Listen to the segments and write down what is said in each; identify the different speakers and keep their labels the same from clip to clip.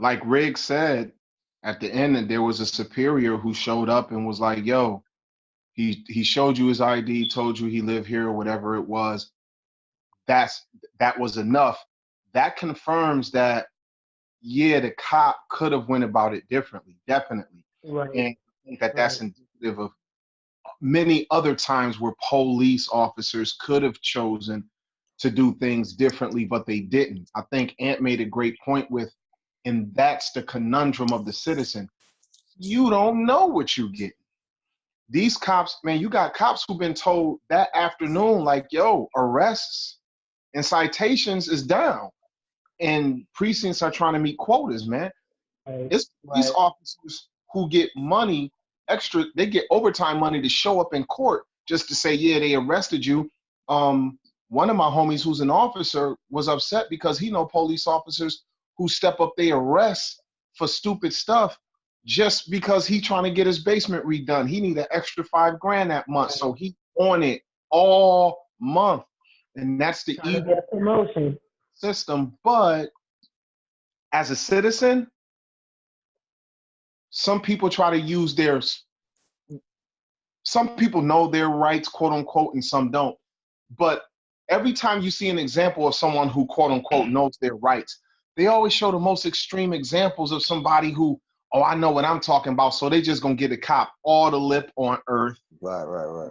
Speaker 1: like Riggs said at the end, that there was a superior who showed up and was like, "Yo, he showed you his ID, told you he lived here or whatever it was. That's that was enough." That confirms that yeah, the cop could have went about it differently, definitely,
Speaker 2: Right.
Speaker 1: and I think that
Speaker 2: Right.
Speaker 1: that's indicative of many other times where police officers could have chosen to do things differently, but they didn't. I think Ant made a great point with, and that's the conundrum of the citizen. You don't know what you get. These cops, man, you got cops who've been told that afternoon, like, yo, arrests and citations is down. And precincts are trying to meet quotas, man.
Speaker 2: Right.
Speaker 1: It's police
Speaker 2: Right.
Speaker 1: officers who get money extra, they get overtime money to show up in court just to say, yeah, they arrested you. One of my homies who's an officer was upset because he know police officers who step up their arrests for stupid stuff just because he trying to get his basement redone. He need an extra $5,000 that month.
Speaker 2: Right.
Speaker 1: So he on it all month. And that's the
Speaker 2: Trying to
Speaker 1: evil
Speaker 2: get a promotion.
Speaker 1: system. But as a citizen, some people try to use their, some people know their rights, quote unquote, and some don't. But every time you see an example of someone who, quote unquote, knows their rights, they always show the most extreme examples of somebody who, oh, I know what I'm talking about. So they just gonna get a cop all the lip on earth,
Speaker 3: Right.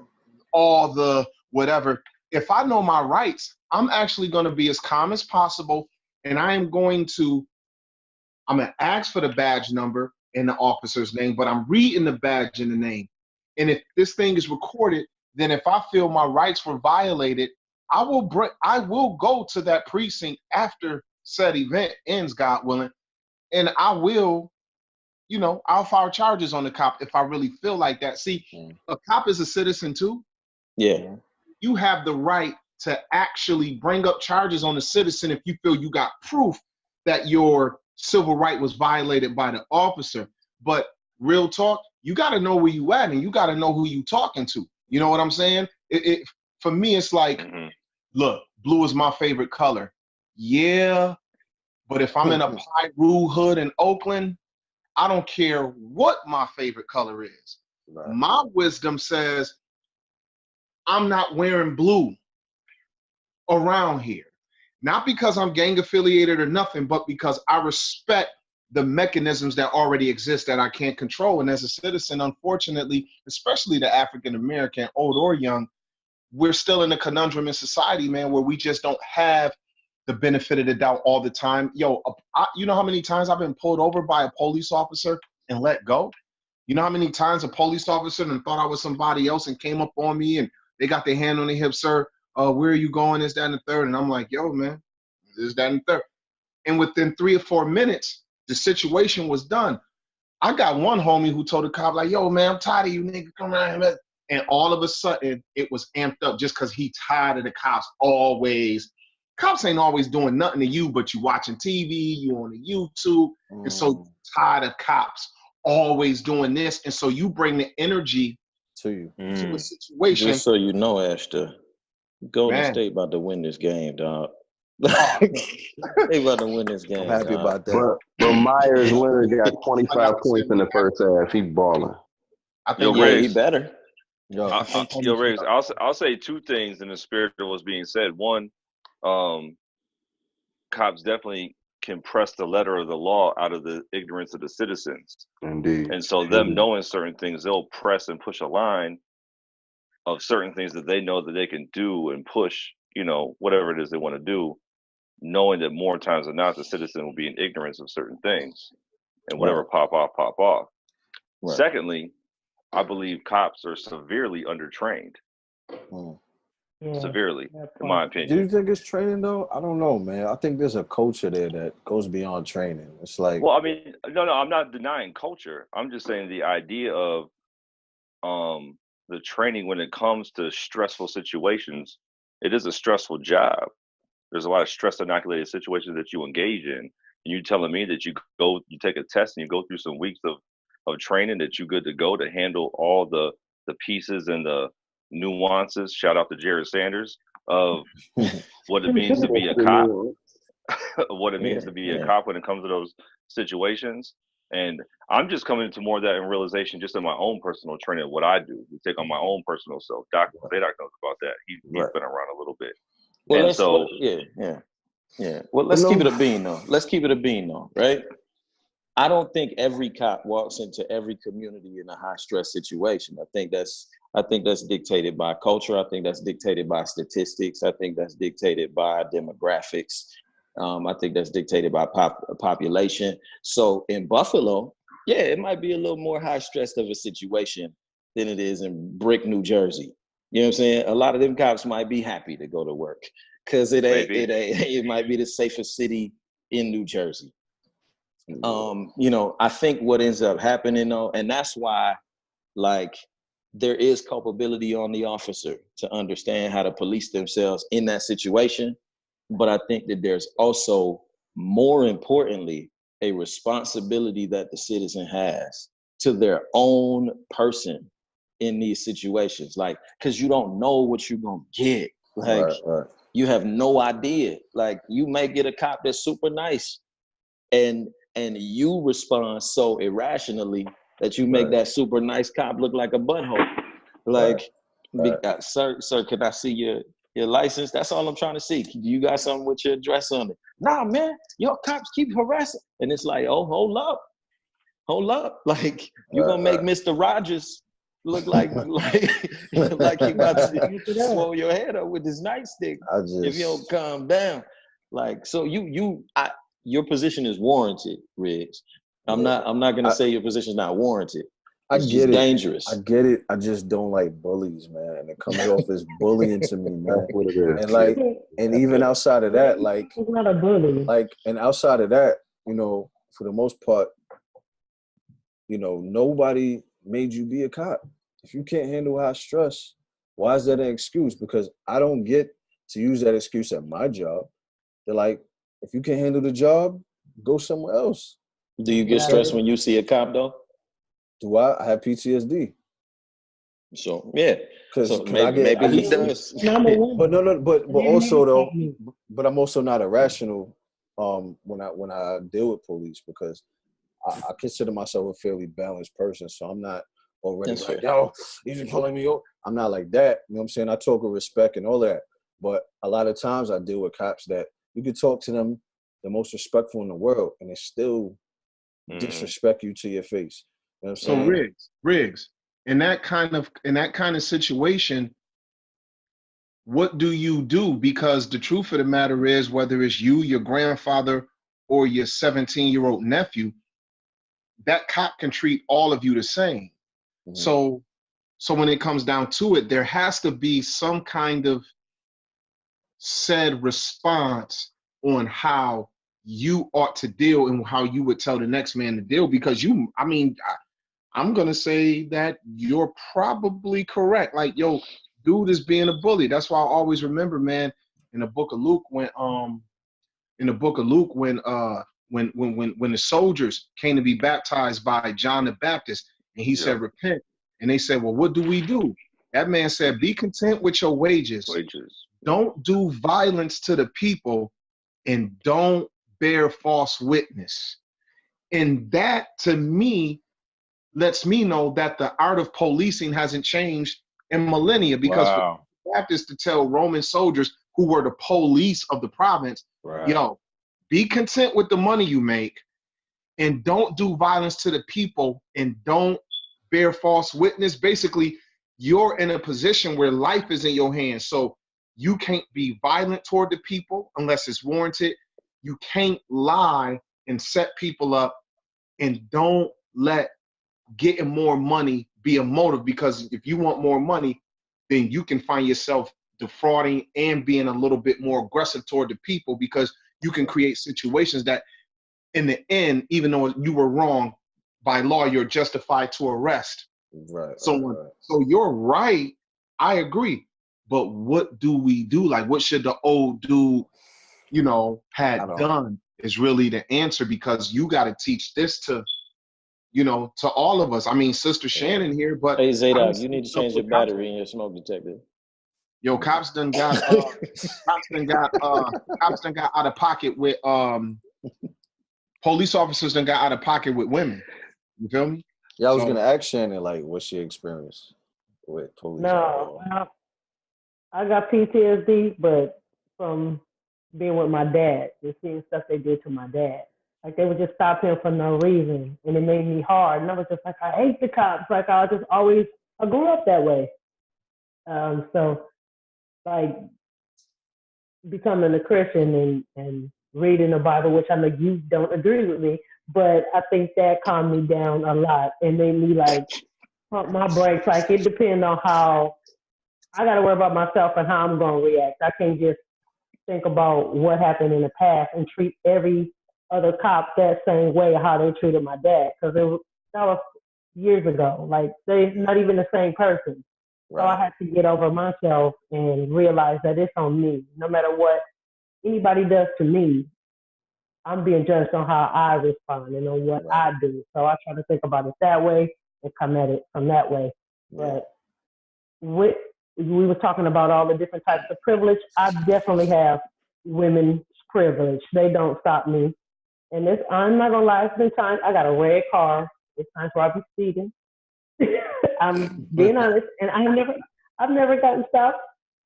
Speaker 1: all the whatever. If I know my rights, I'm actually gonna be as calm as possible, and I'm gonna ask for the badge number and the officer's name, but I'm reading the badge and the name. And if this thing is recorded, then if I feel my rights were violated, I will go to that precinct after said event ends, God willing, and I will, I'll file charges on the cop if I really feel like that. See, a cop is a citizen too.
Speaker 3: Yeah.
Speaker 1: You have the right to actually bring up charges on the citizen if you feel you got proof that your civil right was violated by the officer. But real talk, you got to know where you at and you got to know who you talking to. You know what I'm saying? For me, it's like, look, blue is my favorite color. Yeah, but if I'm in a Piru hood in Oakland, I don't care what my favorite color is.
Speaker 3: Right.
Speaker 1: My wisdom says I'm not wearing blue around here. Not because I'm gang affiliated or nothing, but because I respect the mechanisms that already exist that I can't control. And as a citizen, unfortunately, especially the African American, old or young, we're still in a conundrum in society, man, where we just don't have the benefit of the doubt all the time. Yo, you know how many times I've been pulled over by a police officer and let go? You know how many times a police officer and thought I was somebody else and came up on me and they got their hand on their hip, sir, where are you going, this, that, and the third? And I'm like, yo, man, this, that, and the third. And within 3 or 4 minutes, the situation was done. I got one homie who told the cop, like, yo, man, I'm tired of you nigga, come around here. And all of a sudden, it was amped up just because he tired of the cops always. Cops ain't always doing nothing to you, but you watching TV, you on the YouTube, and so tired of cops always doing this. And so you bring the energy
Speaker 3: to you
Speaker 1: to a situation.
Speaker 3: Just so you know, Ashton, Golden State about to win this game, dog. They about to win this game.
Speaker 4: I'm happy about that.
Speaker 5: But Myers Leonard got 25 points in the first half. He balling.
Speaker 1: I think
Speaker 3: he better.
Speaker 6: Riggs, I'll say two things in the spirit of what's being said. One, cops definitely can press the letter of the law out of the ignorance of the citizens.
Speaker 5: Indeed.
Speaker 6: And so them knowing certain things, they'll press and push a line of certain things that they know that they can do and push, whatever it is they want to do, knowing that more times than not, the citizen will be in ignorance of certain things and whatever pop off. Right. Secondly, I believe cops are severely undertrained. Severely, in my opinion.
Speaker 4: Do you think it's training though? I don't know, man. I think there's a culture there that goes beyond training. It's like,
Speaker 6: well, I mean, no, I'm not denying culture. I'm just saying the idea of the training when it comes to stressful situations. It is a stressful job. There's a lot of stress inoculated situations that you engage in. And you telling me that you take a test and you go through some weeks of training that you're good to go to handle all the pieces and the nuances, shout out to Jared Sanders, of what it means to be a cop, what it means to be a cop when it comes to those situations. And I'm just coming into more of that in realization just in my own personal training, what I do to take on my own personal self. Dr. Zaydok knows about that. He's been around a little bit.
Speaker 3: Well,
Speaker 6: and so,
Speaker 3: Well, let's keep it a bean though. Let's keep it a bean though, right? I don't think every cop walks into every community in a high stress situation. I think that's dictated by culture. I think that's dictated by statistics. I think that's dictated by demographics. I think that's dictated by population. So in Buffalo, yeah, it might be a little more high stress of a situation than it is in Brick, New Jersey. You know what I'm saying? A lot of them cops might be happy to go to work because it might be the safest city in New Jersey. I think what ends up happening though, and that's why, like, there is culpability on the officer to understand how to police themselves in that situation. But I think that there's also, more importantly, a responsibility that the citizen has to their own person in these situations. Like, because you don't know what you're going to get. Like, you have no idea. Like, you may get a cop that's super nice and you respond so irrationally that you make that super nice cop look like a butthole. Like, sir, can I see your license? That's all I'm trying to see. You got something with your address on it? Nah, man, your cops keep harassing. And it's like, oh, hold up. Like, you're gonna make Mr. Rogers look like he about to swallow your head up with his nightstick if you don't calm down. Like, so your position is warranted, Rigz. I'm not gonna say your position is not warranted. It's just dangerous.
Speaker 4: I get it. I just don't like bullies, man. And it comes off as bullying to me, man.
Speaker 5: What it is.
Speaker 4: And like, and even outside of that, like,
Speaker 2: it's not a bully.
Speaker 4: Like, and outside of that, for the most part, nobody made you be a cop. If you can't handle high stress, why is that an excuse? Because I don't get to use that excuse at my job. They're like, if you can't handle the job, go somewhere else.
Speaker 3: Do you get stressed when you see a cop though?
Speaker 4: Do I? I have PTSD.
Speaker 3: So yeah,
Speaker 4: because
Speaker 3: maybe he does.
Speaker 4: But also though, but I'm also not irrational when I deal with police, because I consider myself a fairly balanced person. So I'm not already yo, you're pulling me over. I'm not like that. You know what I'm saying? I talk with respect and all that. But a lot of times I deal with cops that you could talk to them the most respectful in the world, and they still disrespect you to your face. You know what I'm saying?
Speaker 1: So Riggs, in that kind of situation, what do you do? Because the truth of the matter is, whether it's you, your grandfather, or your 17-year-old nephew, that cop can treat all of you the same. Mm-hmm. So when it comes down to it, there has to be some kind of said response on how you ought to deal and how you would tell the next man to deal, because I'm going to say that you're probably correct. Like, yo, dude is being a bully. That's why I always remember, man, in the book of Luke, when the soldiers came to be baptized by John the Baptist, and he said, repent. And they said, well, what do we do? That man said, be content with your wages. Don't do violence to the people, and don't bear false witness. And that, to me, lets me know that the art of policing hasn't changed in millennia, because for Baptists to tell Roman soldiers who were the police of the province, yo, be content with the money you make, and don't do violence to the people, and don't bear false witness. Basically, you're in a position where life is in your hands, so you can't be violent toward the people unless it's warranted. You can't lie and set people up, and don't let getting more money be a motive, because if you want more money, then you can find yourself defrauding and being a little bit more aggressive toward the people, because you can create situations that in the end, even though you were wrong, by law, you're justified to arrest. So you're right. I agree. But what do we do? Like, what should the old dude, had done is really the answer, because you got to teach this to all of us. I mean, Sister Shannon here, but
Speaker 3: hey, Zaydok, you need to change your battery in your smoke detector.
Speaker 1: Yo, cops done got out of pocket with police officers done got out of pocket with women. You feel me?
Speaker 4: Yeah, I was
Speaker 1: So-
Speaker 4: gonna ask Shannon, like, what's your experience with police?
Speaker 2: No, I got PTSD, but from being with my dad, just seeing stuff they did to my dad. Like they would just stop him for no reason, and it made me hard. And I was just like, I hate the cops. Like I grew up that way. So like becoming a Christian and reading the Bible, which I know you don't agree with me, but I think that calmed me down a lot and made me like pump my brakes. Like it depends on how I got to worry about myself and how I'm going to react. I can't just think about what happened in the past and treat every other cop that same way how they treated my dad, because that was years ago. Like they're not even the same person. Right. So I had to get over myself and realize that it's on me. No matter what anybody does to me, I'm being judged on how I respond and on what I do. So I try to think about it that way and come at it from that way. Yeah. But we were talking about all the different types of privilege. I definitely have women's privilege. They don't stop me. And I'm not gonna lie, it's been times I got a red car. It's times where I be speeding. I'm being honest, and I've never gotten stopped.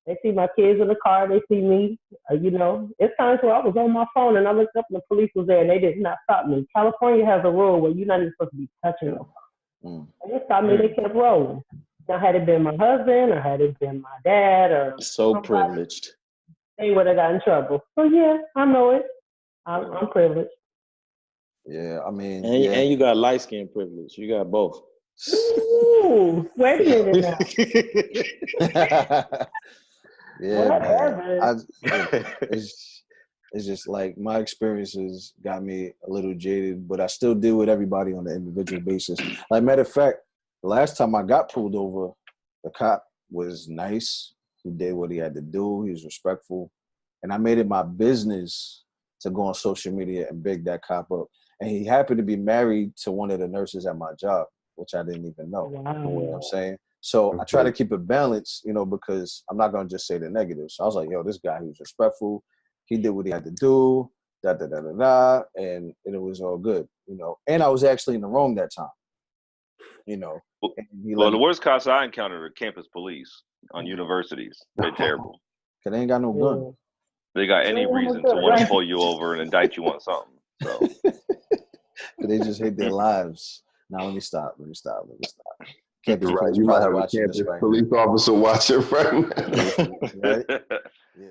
Speaker 2: They see my kids in the car, they see me. It's times where I was on my phone and I looked up and the police was there and they did not stop me. California has a rule where you're not even supposed to be touching your car. And they stopped me, they kept rolling. Now, had it been my husband or had it been my dad or
Speaker 3: somebody, privileged,
Speaker 2: they would have got in trouble. So yeah, I know it. I'm privileged.
Speaker 4: Yeah, I mean,
Speaker 3: and you got light skin privilege. You got both.
Speaker 2: Ooh, wait a minute now.
Speaker 4: Yeah, it's just like my experiences got me a little jaded, but I still deal with everybody on an individual basis. Like, matter of fact, the last time I got pulled over, the cop was nice. He did what he had to do. He was respectful. And I made it my business to go on social media and big that cop up. And he happened to be married to one of the nurses at my job, which I didn't even know. Wow. You know what I'm saying? So I try to keep it balanced, because I'm not going to just say the negative. So I was like, yo, this guy, he was respectful. He did what he had to do, and it was all good, And I was actually in the wrong that time,
Speaker 6: Well, the worst cops I encountered are campus police on universities. They're terrible.
Speaker 4: Because they ain't got no gun.
Speaker 6: They got any reason to want to pull you over and indict you on something. So
Speaker 4: they just hate their lives. Now let me stop. Campus
Speaker 5: right. You might have a campus police officer watching right now.
Speaker 4: Right? Yeah.